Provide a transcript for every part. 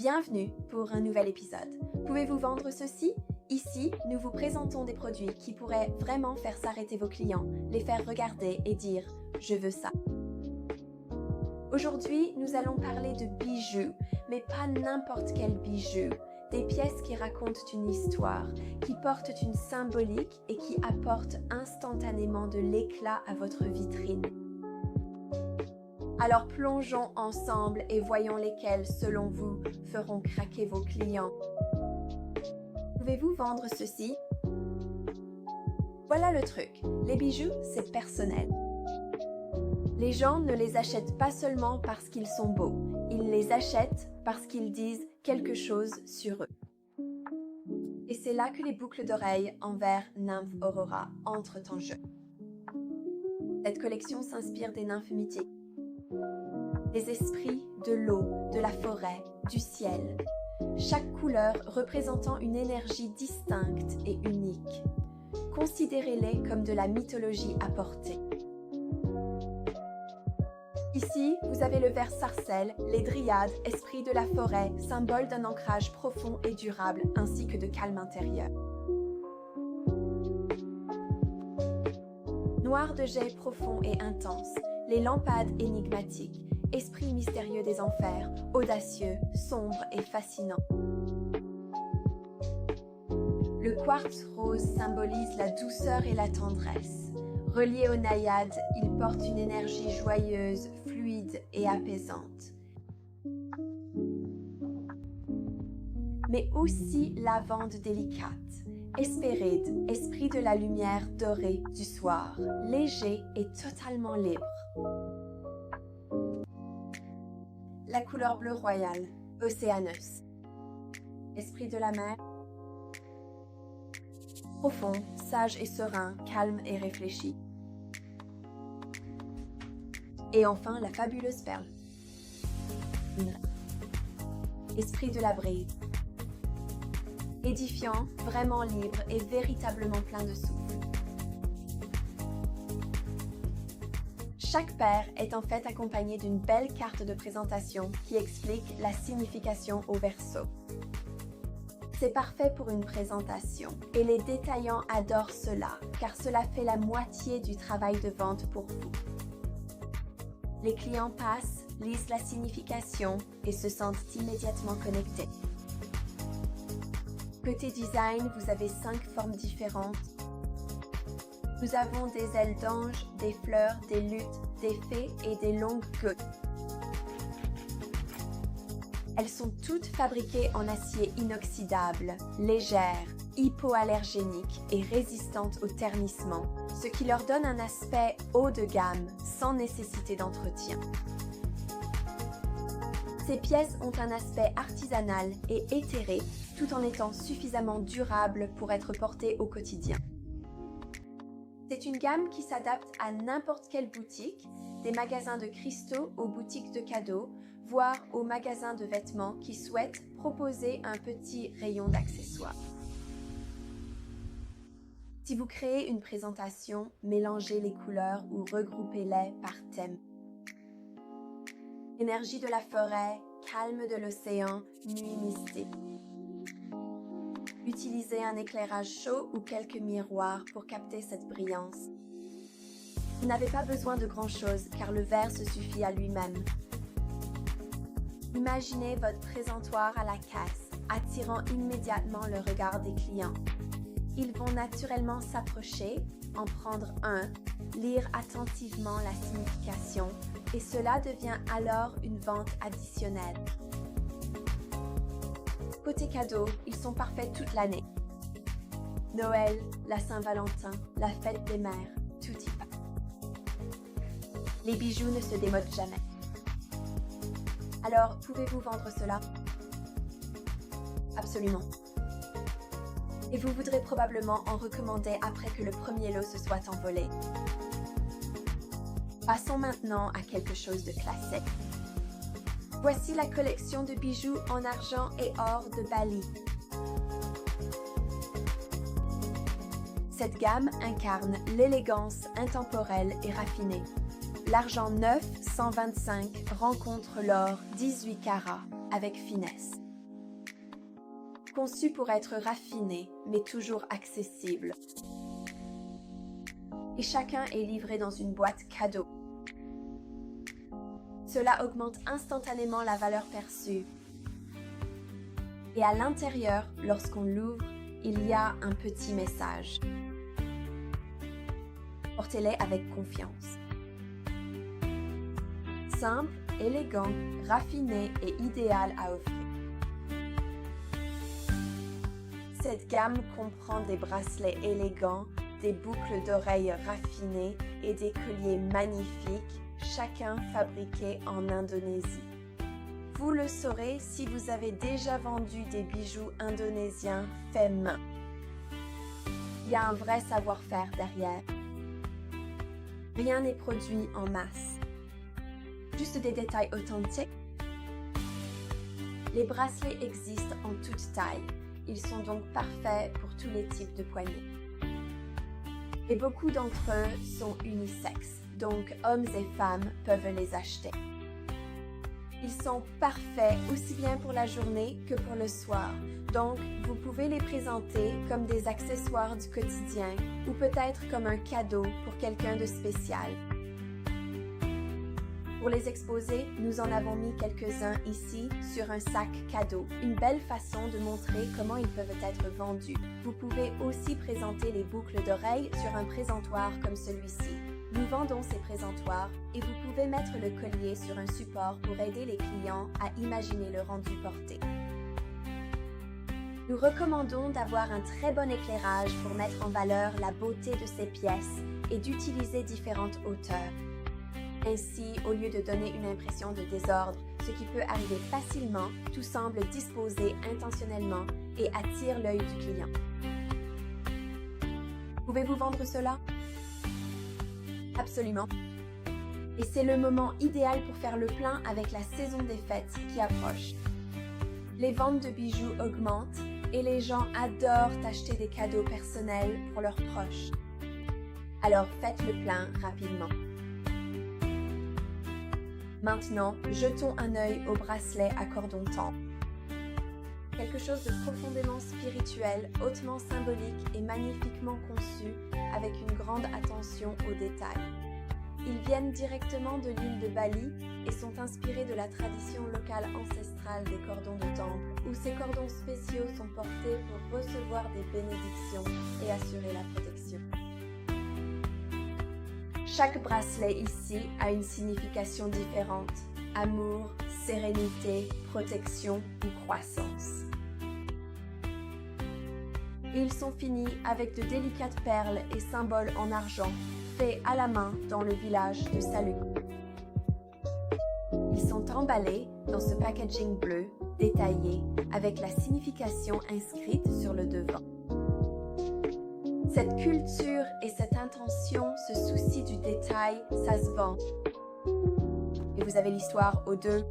Bienvenue pour un nouvel épisode. Pouvez-vous vendre ceci? Ici, nous vous présentons des produits qui pourraient vraiment faire s'arrêter vos clients, les faire regarder et dire « je veux ça ». Aujourd'hui, nous allons parler de bijoux, mais pas n'importe quel bijou. Des pièces qui racontent une histoire, qui portent une symbolique et qui apportent instantanément de l'éclat à votre vitrine. Alors plongeons ensemble et voyons lesquels, selon vous, feront craquer vos clients. Pouvez-vous vendre ceci? Voilà le truc, les bijoux, c'est personnel. Les gens ne les achètent pas seulement parce qu'ils sont beaux, ils les achètent parce qu'ils disent quelque chose sur eux. Et c'est là que les boucles d'oreilles en verre Nymphe Aurora entrent en jeu. Cette collection s'inspire des nymphes mythiques, des esprits de l'eau, de la forêt, du ciel. Chaque couleur représentant une énergie distincte et unique. Considérez-les comme de la mythologie apportée. Ici, vous avez le ver sarcelle, les dryades, esprits de la forêt, symbole d'un ancrage profond et durable, ainsi que de calme intérieur. Noir de jet profond et intense, les lampades énigmatiques, esprits mystérieux des enfers, audacieux, sombres et fascinants. Le quartz rose symbolise la douceur et la tendresse. Relié aux naïades, il porte une énergie joyeuse, fluide et apaisante. Mais aussi lavande délicate, hespéride, esprit de la lumière dorée du soir, léger et totalement libre. La couleur bleu royal, Océanus, esprit de la mer, profond, sage et serein, calme et réfléchi. Et enfin, la fabuleuse perle, esprit de la brise, édifiant, vraiment libre et véritablement plein de souffle. Chaque paire est en fait accompagnée d'une belle carte de présentation qui explique la signification au verso. C'est parfait pour une présentation et les détaillants adorent cela car cela fait la moitié du travail de vente pour vous. Les clients passent, lisent la signification et se sentent immédiatement connectés. Côté design, vous avez 5 formes différentes. Nous avons des ailes d'ange, des fleurs, des luttes, des fées et des longues queues. Elles sont toutes fabriquées en acier inoxydable, légères, hypoallergéniques et résistantes au ternissement, ce qui leur donne un aspect haut de gamme, sans nécessité d'entretien. Ces pièces ont un aspect artisanal et éthéré, tout en étant suffisamment durables pour être portées au quotidien. C'est une gamme qui s'adapte à n'importe quelle boutique, des magasins de cristaux aux boutiques de cadeaux, voire aux magasins de vêtements qui souhaitent proposer un petit rayon d'accessoires. Si vous créez une présentation, mélangez les couleurs ou regroupez-les par thème. Énergie de la forêt, calme de l'océan, nuit mystique. Utilisez un éclairage chaud ou quelques miroirs pour capter cette brillance. Vous n'avez pas besoin de grand-chose car le verre se suffit à lui-même. Imaginez votre présentoir à la caisse, attirant immédiatement le regard des clients. Ils vont naturellement s'approcher, en prendre un, lire attentivement la signification et cela devient alors une vente additionnelle. Côté cadeau, ils sont parfaits toute l'année. Noël, la Saint-Valentin, la fête des mères, tout y va. Les bijoux ne se démodent jamais. Alors, pouvez-vous vendre cela? Absolument. Et vous voudrez probablement en recommander après que le premier lot se soit envolé. Passons maintenant à quelque chose de classique. Voici la collection de bijoux en argent et or de Bali. Cette gamme incarne l'élégance intemporelle et raffinée. L'argent neuf 125 rencontre l'or 18 carats avec finesse. conçus pour être raffinés, mais toujours accessibles. Et chacun est livré dans une boîte cadeau. Cela augmente instantanément la valeur perçue. Et à l'intérieur, lorsqu'on l'ouvre, il y a un petit message. Portez-les avec confiance. Simple, élégant, raffiné et idéal à offrir. Cette gamme comprend des bracelets élégants, des boucles d'oreilles raffinées et des colliers magnifiques, chacun fabriqué en Indonésie. Vous le saurez si vous avez déjà vendu des bijoux indonésiens faits main. Il y a un vrai savoir-faire derrière. Rien n'est produit en masse. Juste des détails authentiques. Les bracelets existent en toute taille. Ils sont donc parfaits pour tous les types de poignets. Et beaucoup d'entre eux sont unisexes, donc hommes et femmes peuvent les acheter. Ils sont parfaits aussi bien pour la journée que pour le soir, donc vous pouvez les présenter comme des accessoires du quotidien ou peut-être comme un cadeau pour quelqu'un de spécial. Pour les exposer, nous en avons mis quelques-uns ici sur un sac cadeau. Une belle façon de montrer comment ils peuvent être vendus. Vous pouvez aussi présenter les boucles d'oreilles sur un présentoir comme celui-ci. Nous vendons ces présentoirs et vous pouvez mettre le collier sur un support pour aider les clients à imaginer le rendu porté. Nous recommandons d'avoir un très bon éclairage pour mettre en valeur la beauté de ces pièces et d'utiliser différentes hauteurs. Ainsi, au lieu de donner une impression de désordre, ce qui peut arriver facilement, tout semble disposé intentionnellement et attire l'œil du client. Pouvez-vous vendre cela? Absolument. Et c'est le moment idéal pour faire le plein avec la saison des fêtes qui approche. Les ventes de bijoux augmentent et les gens adorent acheter des cadeaux personnels pour leurs proches. Alors faites le plein rapidement. Maintenant, jetons un œil au bracelet à cordon temple. Quelque chose de profondément spirituel, hautement symbolique et magnifiquement conçu avec une grande attention aux détails. Ils viennent directement de l'île de Bali et sont inspirés de la tradition locale ancestrale des cordons de temple, où ces cordons spéciaux sont portés pour recevoir des bénédictions et assurer la protection. Chaque bracelet ici a une signification différente: amour, sérénité, protection ou croissance. Ils sont finis avec de délicates perles et symboles en argent, faits à la main dans le village de Saluk. Ils sont emballés dans ce packaging bleu, détaillé, avec la signification inscrite sur le devant. Cette culture et cette intention, ce souci du détail, ça se vend. Et vous avez l'histoire au deux.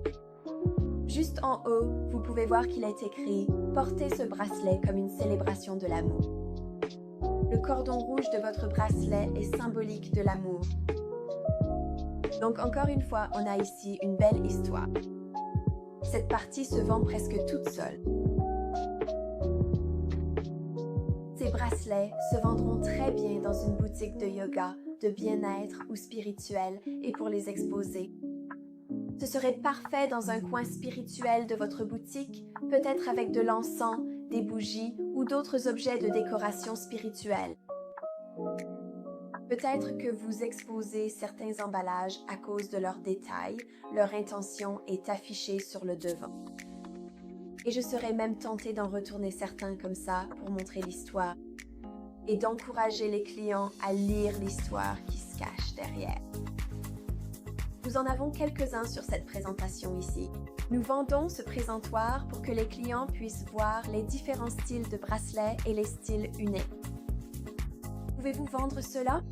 Juste en haut, vous pouvez voir qu'il est écrit « Portez ce bracelet comme une célébration de l'amour ». Le cordon rouge de votre bracelet est symbolique de l'amour. Donc encore une fois, on a ici une belle histoire. Cette partie se vend presque toute seule. Ces bracelets se vendront très bien dans une boutique de yoga, de bien-être ou spirituel et pour les exposer. Ce serait parfait dans un coin spirituel de votre boutique, peut-être avec de l'encens, des bougies ou d'autres objets de décoration spirituelle. Peut-être que vous exposez certains emballages à cause de leurs détails, leur intention est affichée sur le devant. Et je serais même tentée d'en retourner certains comme ça pour montrer l'histoire et d'encourager les clients à lire l'histoire qui se cache derrière. Nous en avons quelques-uns sur cette présentation ici. Nous vendons ce présentoir pour que les clients puissent voir les différents styles de bracelets et les styles uniques. Pouvez-vous vendre cela?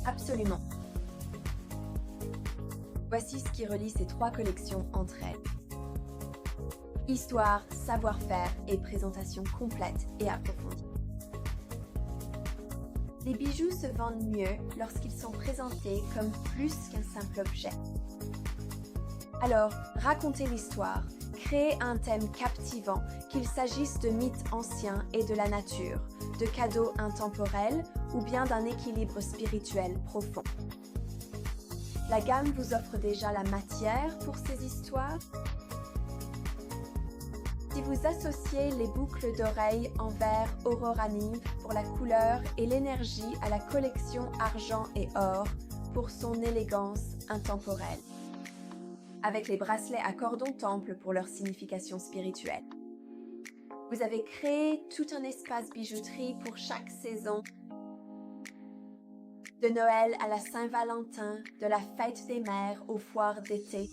Absolument. Voici ce qui relie ces trois collections entre elles. Histoire, savoir-faire et présentation complète et approfondie. Les bijoux se vendent mieux lorsqu'ils sont présentés comme plus qu'un simple objet. Alors, racontez l'histoire, Créez un thème captivant, qu'il s'agisse de mythes anciens et de la nature, de cadeaux intemporels ou bien d'un équilibre spirituel profond. La gamme vous offre déjà la matière pour ces histoires. Si vous associez les boucles d'oreilles en verre Aurora Nymph pour la couleur et l'énergie à la collection Argent et Or pour son élégance intemporelle, avec les bracelets à cordon temple pour leur signification spirituelle. Vous avez créé tout un espace bijouterie pour chaque saison, de Noël à la Saint-Valentin, de la fête des mères aux foires d'été.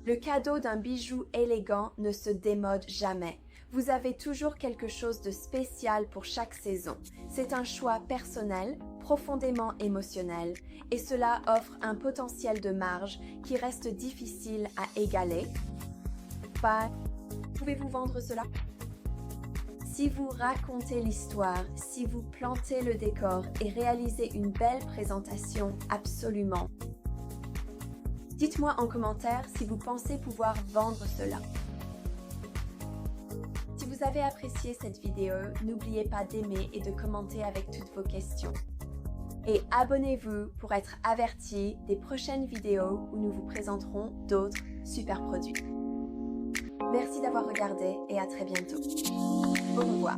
Le cadeau d'un bijou élégant ne se démode jamais. Vous avez toujours quelque chose de spécial pour chaque saison. C'est un choix personnel, profondément émotionnel, et cela offre un potentiel de marge qui reste difficile à égaler. Pouvez-vous vendre cela? Si vous racontez l'histoire, si vous plantez le décor et réalisez une belle présentation, absolument. Dites-moi en commentaire si vous pensez pouvoir vendre cela. Si vous avez apprécié cette vidéo, n'oubliez pas d'aimer et de commenter avec toutes vos questions. Et abonnez-vous pour être averti des prochaines vidéos où nous vous présenterons d'autres super produits. Merci d'avoir regardé et à très bientôt. Au revoir.